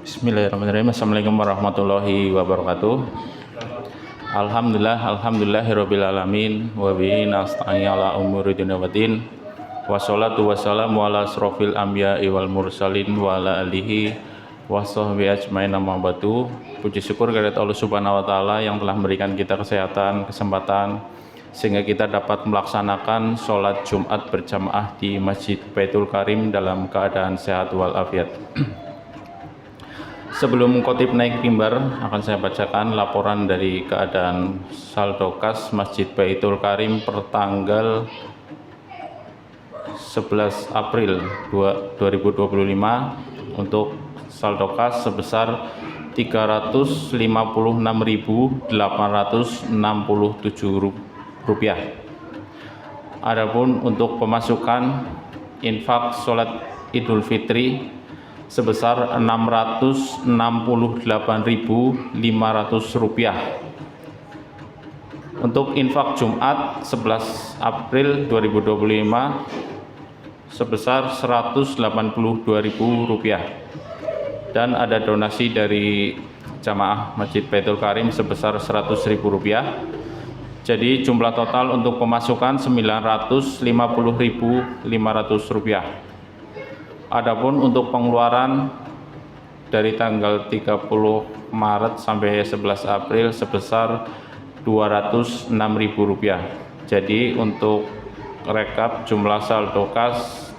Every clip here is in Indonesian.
Bismillahirrahmanirrahim. Assalamualaikum warahmatullahi wabarakatuh. Alhamdulillahirabbil alamin wa bihi nasta'in ala umuri dunya waddin. Wassalatu wassalamu ala asrofil anbiya'i wal mursalin wa ala alihi wa sahbihi ajmain amma ba'du. Puji syukur kehadirat Allah Subhanahu wa taala yang telah memberikan kita kesehatan, kesempatan sehingga kita dapat melaksanakan sholat Jumat berjamaah di Masjid Baitul Karim dalam keadaan sehat walafiat. Sebelum khotib naik mimbar, akan saya bacakan laporan dari keadaan saldo kas Masjid Baitul Karim per tanggal 11 April 2025 untuk saldo kas sebesar Rp356.867. Adapun untuk pemasukan infak sholat Idul Fitri sebesar Rp668.500. Untuk infak Jumat 11 April 2025 sebesar Rp182.000 dan ada donasi dari jamaah Masjid Baitul Karim sebesar Rp100.000. Jadi jumlah total untuk pemasukan Rp950.500. Adapun untuk pengeluaran dari tanggal 30 Maret sampai 11 April sebesar Rp206.000. Jadi untuk rekap jumlah saldo kas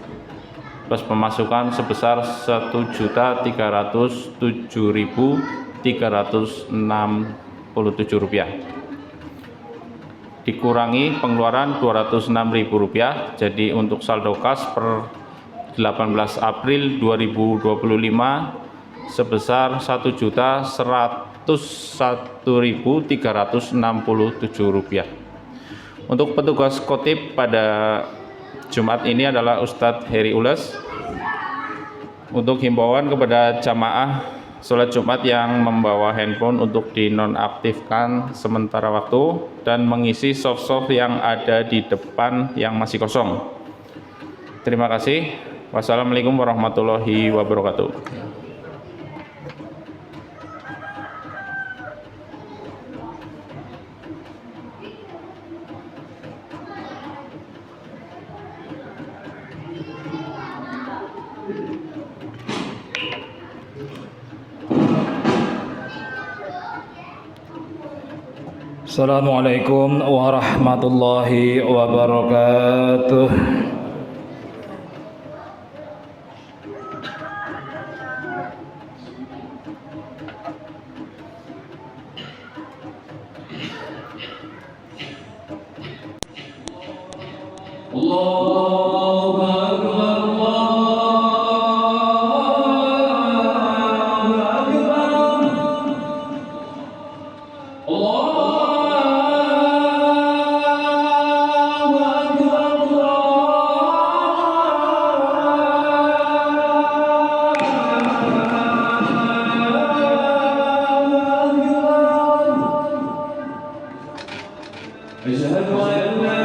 plus pemasukan sebesar Rp1.307.367. Dikurangi pengeluaran Rp206.000. Jadi untuk saldo kas per 18 April 2025 sebesar Rp1.101.367. Untuk petugas khotib pada Jumat ini adalah Ustadz Heri Ules. Untuk himbauan kepada jamaah sholat Jumat yang membawa handphone untuk dinonaktifkan sementara waktu dan mengisi soft-soft yang ada di depan yang masih kosong. Terima kasih. Wassalamualaikum warahmatullahi wabarakatuh. Assalamualaikum warahmatullahi wabarakatuh. Allahu Akbar, Allahu Akbar, Allahu Akbar. Asyhadu an la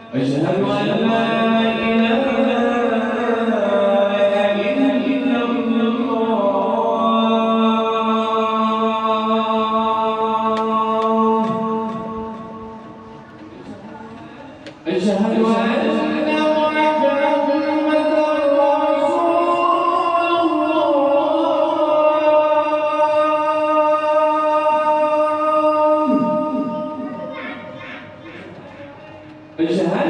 أشهد أن لا إله إلا الله. أشهد أن محمدًا رسول الله. أشهد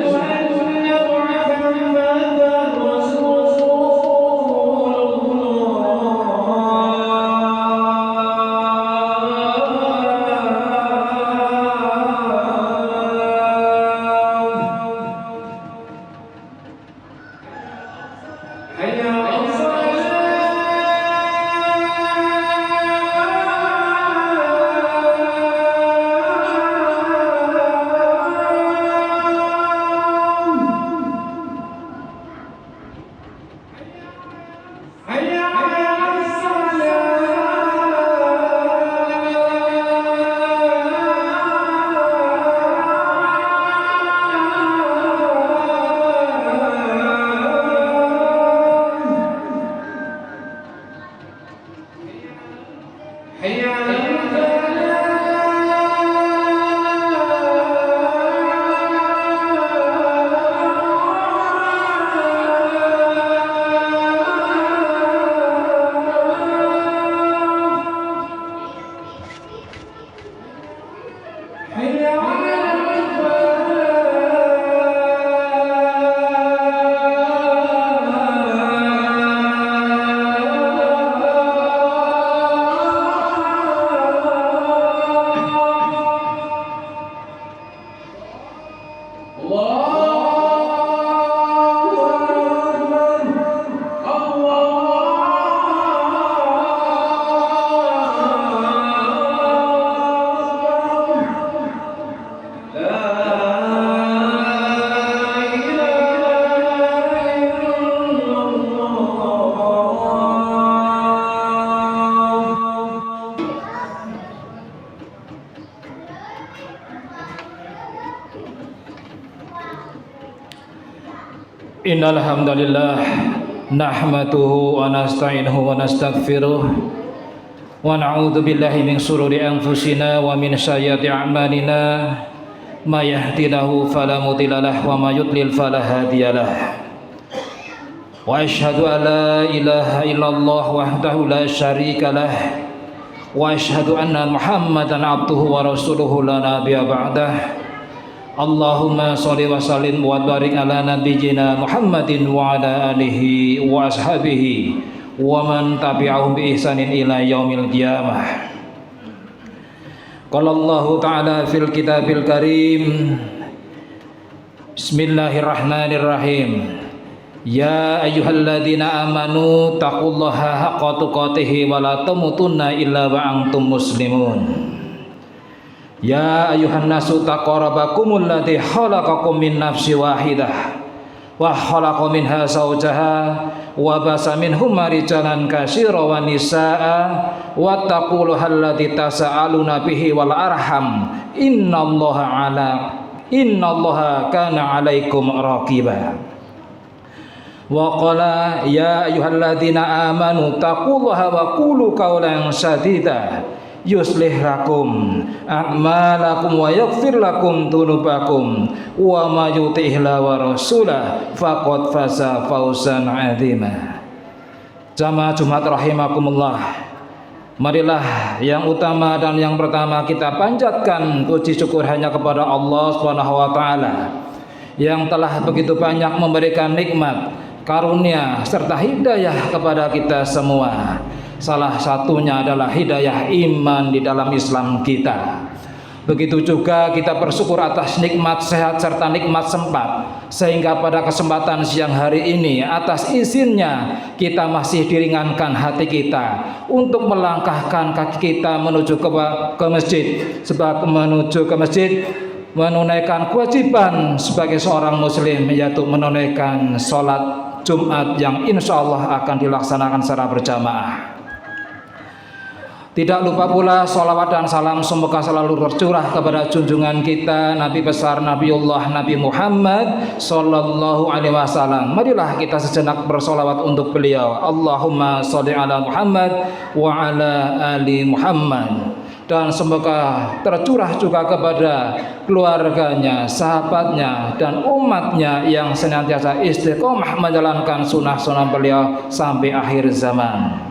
Innal hamdalillah nahmaduhu wa nasta'inuhu wa nastaghfiruh wa na'udzu billahi min shururi anfusina wa min sayyiati a'malina may yahdihillahu fala mudilla lahu wa may yudlil fala hadiyalah wa asyhadu an la ilaha illallah wahdahu la syarika lah wa asyhadu anna Muhammadan abduhu wa rasuluhu la nabiyya ba'dah. Allahumma sholli wa sallim wa barik ala nabiyyina Muhammadin wa ala alihi wa ashabihi wa man tabi'ahum bi ihsanin ila yaumil qiyamah. Qala Allah ta'ala fil kitabil karim. Bismillahirrahmanirrahim. Ya ayyuhalladzina amanu taqullaha haqqa tuqatih wa la tamutunna illa wa antum muslimun. Ya ayuhan nasu taqarabakumul ladzi khalaqakum min nafsin wahidah wa khalaqa minha zawjaha wa basa minhuma rijalan katsiran wa nisaa wattaqullaha alladzi tasaaluna bihi wal arham innallaha kana 'alaikum raqiba. Wa qala ya ayyuhalladzina amanu taqullaha wa qulu qawlan sadida yuslih lakum a'malakum wa yaghfir lakum dzunubakum wa may yuti'illah wa rasulah faqad faza fawzan 'azima. Jamaah Jumat rahimakumullah, marilah yang utama dan yang pertama kita panjatkan puji syukur hanya kepada Allah Subhanahu wa taala yang telah begitu banyak memberikan nikmat, karunia serta hidayah kepada kita semua. Salah satunya adalah hidayah iman di dalam Islam kita. Begitu juga kita bersyukur atas nikmat sehat serta nikmat sempat, sehingga pada kesempatan siang hari ini atas izinnya kita masih diringankan hati kita untuk melangkahkan kaki kita menuju ke masjid, sebab menuju ke masjid menunaikan kewajiban sebagai seorang muslim, yaitu menunaikan sholat Jumat yang insya Allah akan dilaksanakan secara berjamaah. Tidak lupa pula salawat dan salam semoga selalu tercurah kepada junjungan kita Nabi besar Nabiullah Nabi Muhammad sallallahu alaihi wasallam. Marilah kita sejenak bersolawat untuk beliau. Allahumma sholli ala Muhammad wa ala ali Muhammad. Dan semoga tercurah juga kepada keluarganya, sahabatnya, dan umatnya yang senantiasa istiqomah menjalankan sunnah-sunnah beliau sampai akhir zaman.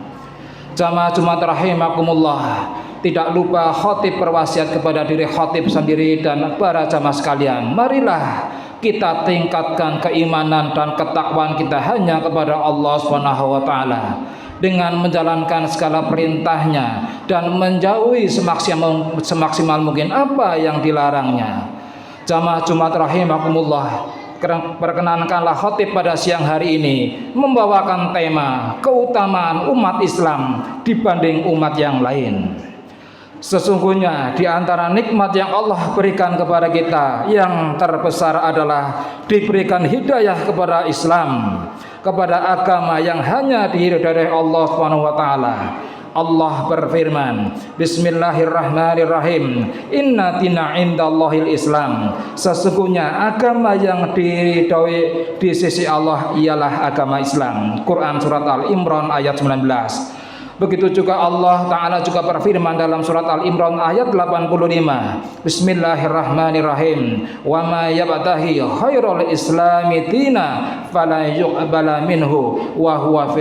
Jamaah Jumat rahimakumullah, tidak lupa khotib berwasiat kepada diri khotib sendiri dan para jamaah sekalian, marilah kita tingkatkan keimanan dan ketakwaan kita hanya kepada Allah Subhanahu wa taala dengan menjalankan segala perintahnya dan menjauhi semaksimal mungkin apa yang dilarangnya. Jamaah Jumat rahimakumullah, perkenankanlah khotib pada siang hari ini membawakan tema keutamaan umat Islam dibanding umat yang lain. Sesungguhnya di antara nikmat yang Allah berikan kepada kita yang terbesar adalah diberikan hidayah kepada Islam, kepada agama yang hanya diridhai Allah Subhanahu wa taala. Allah berfirman, Bismillahirrahmanirrahim, Inna dina indallahil Islam. Sesungguhnya agama yang diridhoi di sisi Allah ialah agama Islam. Quran surat Al-Imran ayat 19. Begitu juga Allah Ta'ala juga berfirman dalam surat Al-Imran ayat 85, Bismillahirrahmanirrahim, wa ma yabtahi khairul islami dina fala yuqbala minhu wa huwa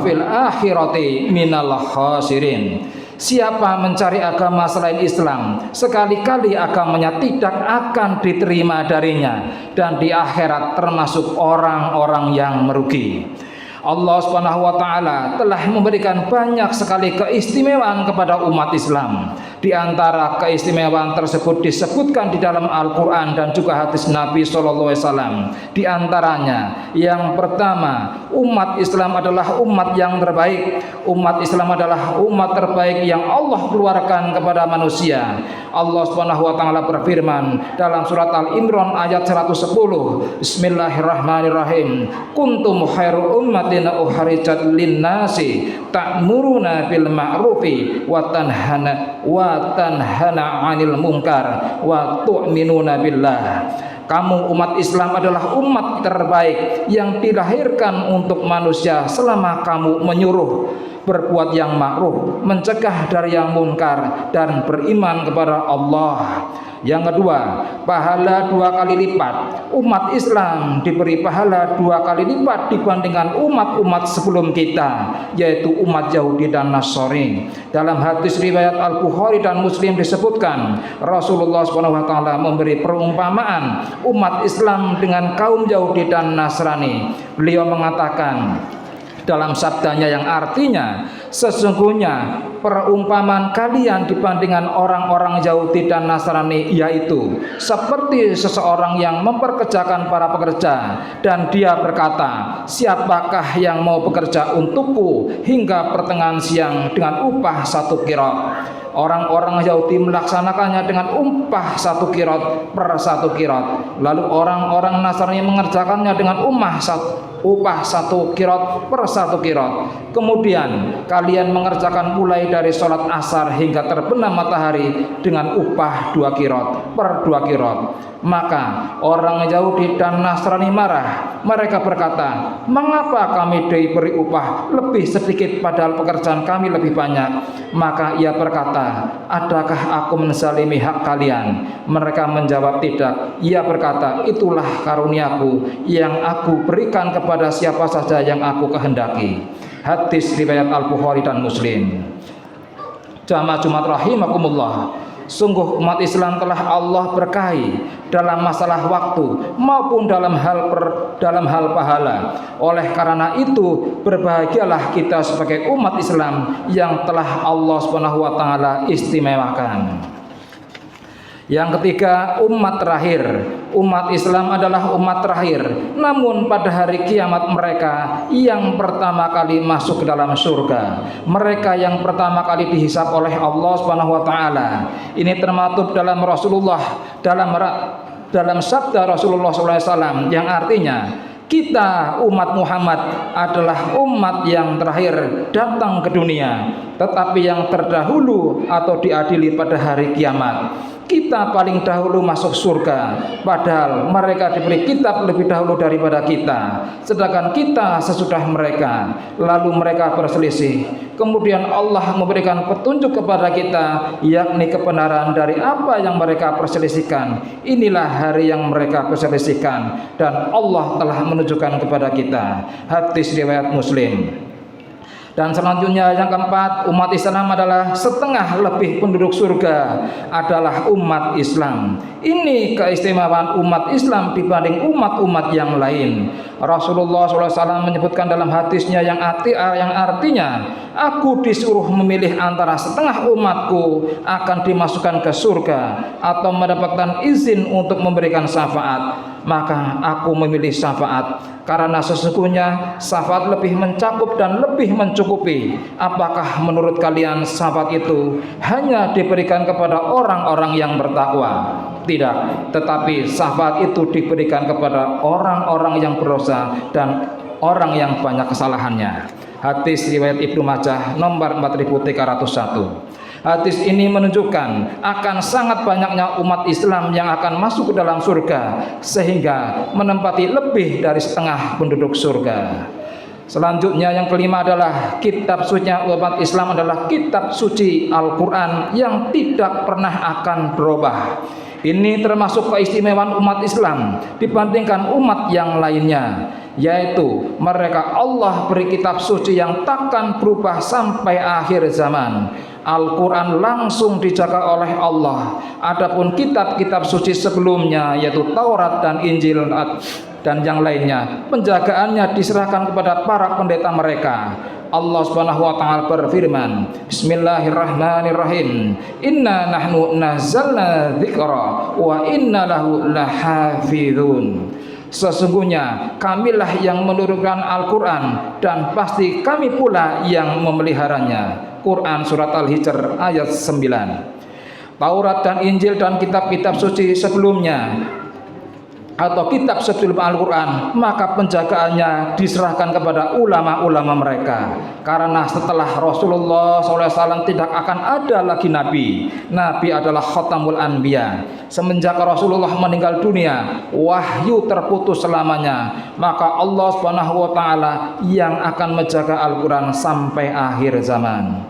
fil akhirati minal khasirin. Siapa mencari agama selain Islam, sekali-kali agamanya tidak akan diterima darinya, dan di akhirat termasuk orang-orang yang merugi. Allah Subhanahu wa taala telah memberikan banyak sekali keistimewaan kepada umat Islam. Di antara keistimewaan tersebut disebutkan di dalam Al-Qur'an dan juga hadis Nabi sallallahu alaihi wasallam. Di antaranya yang pertama, umat Islam adalah umat yang terbaik. Umat Islam adalah umat terbaik yang Allah keluarkan kepada manusia. Allah Subhanahu wa taala berfirman dalam surat Al-Imran ayat 110, Bismillahirrahmanirrahim, kuntum khairu ummatin ukhrijat lin-nasi ta'muruna bil ma'rufi wa tanhana 'anil munkar wa tu'minuna billah. Kamu umat Islam adalah umat terbaik yang dilahirkan untuk manusia selama kamu menyuruh berbuat yang ma'ruf, mencegah dari yang munkar, dan beriman kepada Allah. Yang kedua, pahala 2 kali lipat. Umat Islam diberi pahala 2 kali lipat dibandingkan umat-umat sebelum kita, yaitu umat Yahudi dan Nasrani. Dalam hadis riwayat Al-Bukhari dan Muslim disebutkan, Rasulullah SWT memberi perumpamaan umat Islam dengan kaum Yahudi dan Nasrani. Beliau mengatakan dalam sabdanya yang artinya, sesungguhnya perumpamaan kalian dibandingkan orang-orang Yahudi dan Nasrani yaitu seperti seseorang yang memperkerjakan para pekerja, dan dia berkata, siapakah yang mau bekerja untukku hingga pertengahan siang dengan upah 1 qirot? Orang-orang Yahudi melaksanakannya dengan upah 1 qirot per 1 qirot. Lalu orang-orang Nasrani mengerjakannya dengan upah 1 qirot per 1 qirot. Kemudian kalian mengerjakan mulai dari sholat asar hingga terbenam matahari dengan upah 2 qirot per 2 qirot. Maka orang Yahudi dan Nasrani marah. Mereka berkata, mengapa kami diberi upah lebih sedikit padahal pekerjaan kami lebih banyak? Maka ia berkata, adakah aku menzalimi hak kalian? Mereka menjawab, tidak. Ia berkata, itulah karuniaku yang aku berikan kepada siapa saja yang aku kehendaki. Hadis riwayat Al-Bukhari dan Muslim. Jamaah Jumat rahimakumullah, sungguh umat Islam telah Allah berkahi dalam masalah waktu maupun dalam hal pahala. Oleh karena itu, berbahagialah kita sebagai umat Islam yang telah Allah SWT istimewakan. Yang ketiga, umat terakhir. Umat Islam adalah umat terakhir, namun pada hari kiamat mereka yang pertama kali masuk ke dalam surga, mereka yang pertama kali dihisab oleh Allah SWT. Ini termaktub dalam dalam sabda Rasulullah SAW yang artinya, kita umat Muhammad adalah umat yang terakhir datang ke dunia, tetapi yang terdahulu atau diadili pada hari kiamat. Kita paling dahulu masuk surga, padahal mereka diberi kitab lebih dahulu daripada kita, sedangkan kita sesudah mereka. Lalu mereka berselisih. Kemudian Allah memberikan petunjuk kepada kita, yakni kebenaran dari apa yang mereka perselisihkan. Inilah hari yang mereka perselisihkan, dan Allah telah menunjukkan kepada kita. Hadis riwayat Muslim. Dan selanjutnya yang keempat, umat Islam adalah setengah lebih penduduk surga adalah umat Islam. Ini keistimewaan umat Islam dibanding umat-umat yang lain. Rasulullah SAW menyebutkan dalam hadisnya yang artinya, aku disuruh memilih antara setengah umatku akan dimasukkan ke surga atau mendapatkan izin untuk memberikan syafaat. Maka aku memilih syafaat, karena sesungguhnya syafaat lebih mencakup dan lebih mencukupi. Apakah menurut kalian syafaat itu hanya diberikan kepada orang-orang yang bertakwa? Tidak, tetapi syafaat itu diberikan kepada orang-orang yang berdosa dan orang yang banyak kesalahannya. Hadis riwayat Ibnu Majah nomor 4301. Hadis ini menunjukkan akan sangat banyaknya umat Islam yang akan masuk ke dalam surga, sehingga menempati lebih dari setengah penduduk surga. Selanjutnya yang kelima adalah kitab suci umat Islam adalah kitab suci Al-Quran yang tidak pernah akan berubah. Ini termasuk keistimewaan umat Islam dibandingkan umat yang lainnya, yaitu mereka Allah beri kitab suci yang takkan berubah sampai akhir zaman. Al-Quran langsung dijaga oleh Allah. Adapun kitab-kitab suci sebelumnya, yaitu Taurat dan Injil dan yang lainnya, penjagaannya diserahkan kepada para pendeta mereka. Allah Subhanahu wa taala berfirman, Bismillahirrahmanirrahim. Inna nahnu nazzalna dzikra wa inna lahu lahafizun. Sesungguhnya kamilah yang menurunkan Al-Quran dan pasti kami pula yang memeliharanya. Quran surat Al-Hijr ayat 9. Taurat dan Injil dan kitab-kitab suci sebelumnya atau kitab sebelum Al-Quran, maka penjagaannya diserahkan kepada ulama-ulama mereka. Karena setelah Rasulullah SAW tidak akan ada lagi Nabi. Nabi adalah Khatamul Anbiya. Semenjak Rasulullah meninggal dunia, wahyu terputus selamanya. Maka Allah Subhanahu wa Ta'ala yang akan menjaga Al-Quran sampai akhir zaman.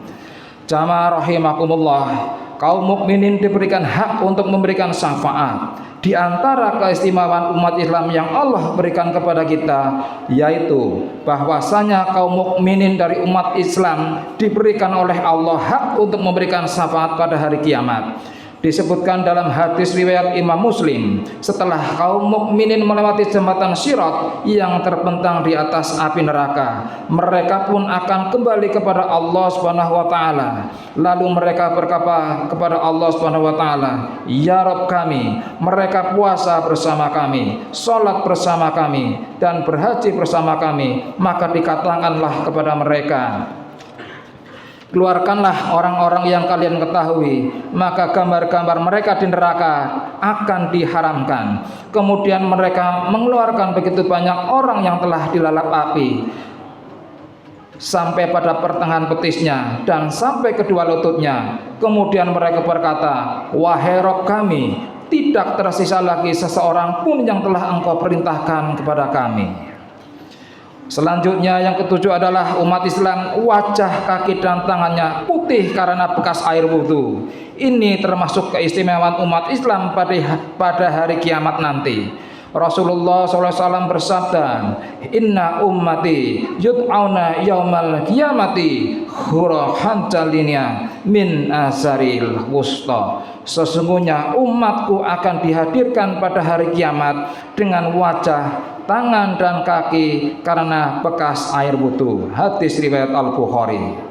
Jamaah rahimakumullah, kaum mukminin diberikan hak untuk memberikan syafaat. Di antara keistimewaan umat Islam yang Allah berikan kepada kita, yaitu bahwasanya kaum mukminin dari umat Islam diberikan oleh Allah hak untuk memberikan syafaat pada hari kiamat. Disebutkan dalam hadis riwayat Imam Muslim, setelah kaum mukminin melewati jembatan Sirat yang terbentang di atas api neraka, mereka pun akan kembali kepada Allah Subhanahu wa Ta'ala. Lalu mereka berkata kepada Allah Subhanahu wa Ta'ala, "Ya Rabb kami," mereka puasa bersama kami, sholat bersama kami, dan berhaji bersama kami. Maka dikatakanlah kepada mereka, "Keluarkanlah orang-orang yang kalian ketahui." Maka gambar-gambar mereka di neraka akan diharamkan. Kemudian mereka mengeluarkan begitu banyak orang yang telah dilalap api sampai pada pertengahan betisnya dan sampai kedua lututnya. Kemudian mereka berkata, "Wahai Rabb kami, tidak tersisa lagi seseorang pun yang telah Engkau perintahkan kepada kami." Selanjutnya yang ketujuh adalah umat Islam wajah, kaki dan tangannya putih karena bekas air wudhu. Ini termasuk keistimewaan umat Islam pada hari kiamat nanti. Rasulullah SAW bersabda, "Inna ummati yud'auna yaumal qiyamati hurahan jalinya min asaril wusta." Sesungguhnya umatku akan dihadirkan pada hari kiamat dengan wajah, tangan dan kaki karena bekas air wudhu. Hadis riwayat Al-Bukhari.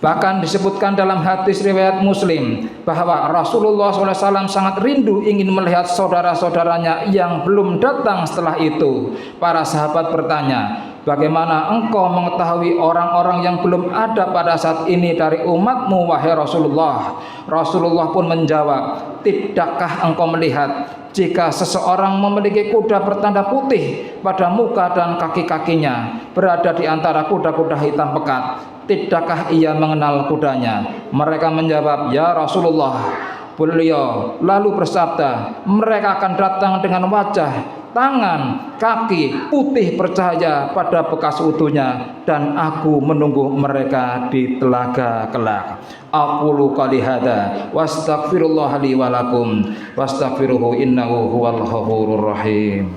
Bahkan disebutkan dalam hadis riwayat Muslim bahwa Rasulullah SAW sangat rindu ingin melihat saudara-saudaranya yang belum datang setelah itu. Para sahabat bertanya, "Bagaimana engkau mengetahui orang-orang yang belum ada pada saat ini dari umatmu, wahai Rasulullah?" Rasulullah pun menjawab, "Tidakkah engkau melihat jika seseorang memiliki kuda bertanda putih pada muka dan kaki-kakinya berada di antara kuda-kuda hitam pekat, tidakkah ia mengenal kudanya?" Mereka menjawab, "Ya Rasulullah." Beliau lalu bersabda, "Mereka akan datang dengan wajah, tangan, kaki putih bercahaya pada bekas wudhunya, dan aku menunggu mereka di telaga kelak." Aqulu qali hada wastaghfirullah li wa lakum wastaghfiruhu innahu huwal ghafurur rahim.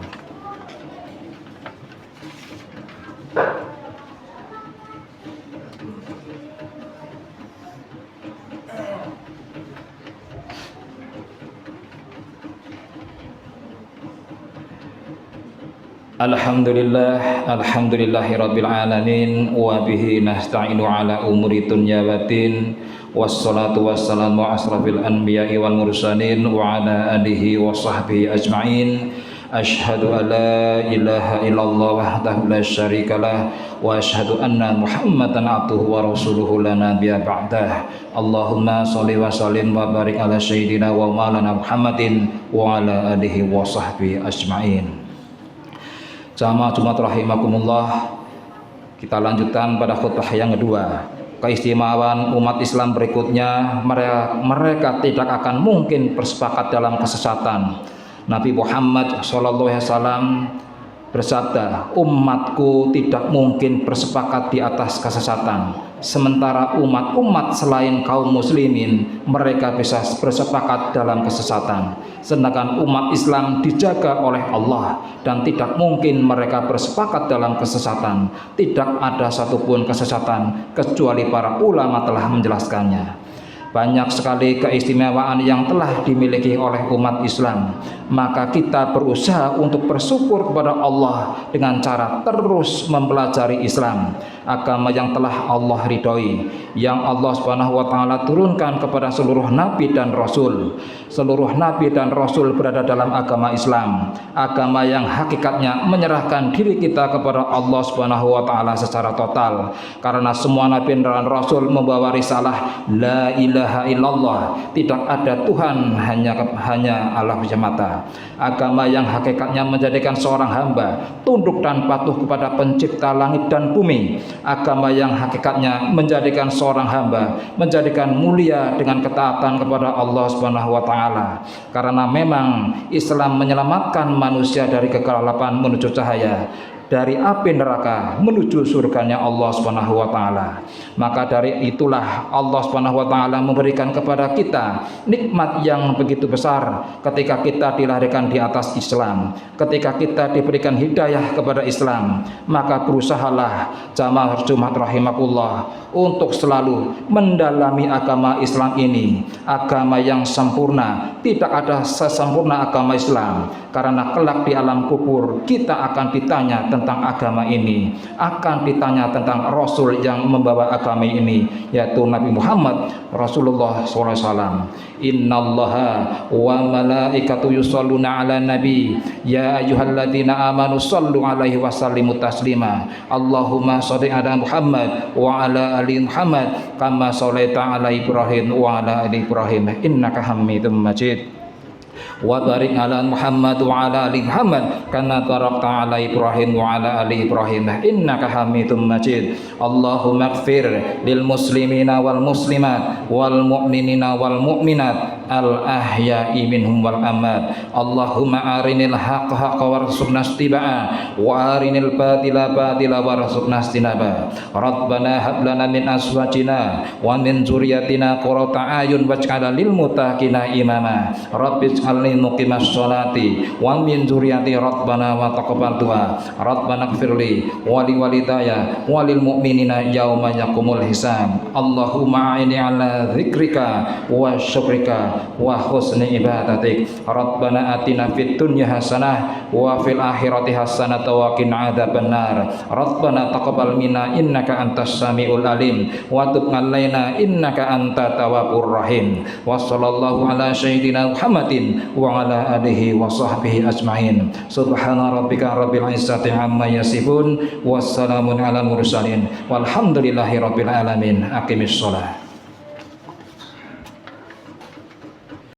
Alhamdulillahirabbil alamin wa bihi nasta'inu ala umuri dunya waddin. Wassalatu wassalamu asrafil anbiya'i wal mursalin wa ala alihi wa sahbihi ajma'in. Asyhadu an la ilaha illallah wahdahu la syarikalah wa asyhadu anna Muhammadan abduhu wa rasuluhu la nabiyya ba'dah. Allahumma shalli wa sallim wa barik ala sayyidina wa maulana Muhammadin wa ala alihi wa sahbihi ajma'in. Jamaah Jumat rahimakumullah, kita lanjutkan pada khutbah yang kedua. Keistimewaan umat Islam berikutnya, mereka tidak akan mungkin bersepakat dalam kesesatan. Nabi Muhammad SAW bersabda, "Umatku tidak mungkin bersepakat di atas kesesatan." Sementara umat-umat selain kaum muslimin, mereka bisa bersepakat dalam kesesatan. Sedangkan umat Islam dijaga oleh Allah dan tidak mungkin mereka bersepakat dalam kesesatan. Tidak ada satupun kesesatan kecuali para ulama telah menjelaskannya. Banyak sekali keistimewaan yang telah dimiliki oleh umat Islam. Maka kita berusaha untuk bersyukur kepada Allah dengan cara terus mempelajari Islam, agama yang telah Allah ridhoi, yang Allah Subhanahu wa Ta'ala turunkan kepada seluruh nabi dan rasul. Seluruh nabi dan rasul berada dalam agama Islam, agama yang hakikatnya menyerahkan diri kita kepada Allah Subhanahu wa Ta'ala secara total. Karena semua nabi dan rasul membawa risalah la ilaha ilaha illallah, tidak ada Tuhan hanya Allah semata. Agama yang hakikatnya menjadikan seorang hamba tunduk dan patuh kepada pencipta langit dan bumi. Agama yang hakikatnya menjadikan seorang hamba menjadikan mulia dengan ketaatan kepada Allah Subhanahu wa taala. Karena memang Islam menyelamatkan manusia dari kegelapan menuju cahaya, dari api neraka menuju surganya Allah Subhanahu wa taala. Maka dari itulah Allah Subhanahu wa taala memberikan kepada kita nikmat yang begitu besar ketika kita dilahirkan di atas Islam, ketika kita diberikan hidayah kepada Islam. Maka berusahalah jamaah Jumat rahimakumullah untuk selalu mendalami agama Islam ini, agama yang sempurna. Tidak ada sesempurna agama Islam, karena kelak di alam kubur kita akan ditanya tentang agama ini, akan ditanya tentang Rasul yang membawa agama ini, yaitu Nabi Muhammad Rasulullah SAW. Innallaha wa malaikatu yusholluna ala nabi ya ayyuhalladzina amanu shallu alaihi wa sallimu taslima. Allahumma sholli ala Muhammad wa ala ali Muhammad kama shallaita ala Ibrahim wa ala ali Ibrahim innaka Hamidum Majid. Wa barik ala Muhammad wa ala ali Muhammad kama barakta ala Ibrahim wa ala ali Ibrahim innaka Hamidum Majid. Allahumma ighfir lil muslimina wal muslimat wal mu'minina wal mu'minat al ahya'i minhum wal amwat. Allahumma arinil haqqa haqqa warzuqna ittiba'a wa arinil batila batila warzuqna ijtinaba. Rabbana hab lana min azwajina wa min dzurriyyatina qurrata a'yun waj'alna lil muttaqina imama. Rabbi ij'alni muqimas sholati wa min dzurriyyati rabbana wa taqabbal du'a. Rabbana ighfirli wa li walidayya wa lil mu'minina yauma yaqumul hisab. Allahumma a'inni ala dzikrika wa syukrika wa husni ibadatik. Rabbana atina fid dunya hasanah wa fil akhirati hasanah wa qina adzabannar. Rabbana taqabbal minna innaka antas samiul alim wa tub 'alaina innaka antat tawwabur rahim. Wa sallallahu ala sayyidina Muhammadin wa ala alihi wa sahbihi ajmain. Subhana rabbika rabbil izzati amma yasifun wassalamun alal mursalin walhamdulillahi rabbil alamin. Aqimis shalah.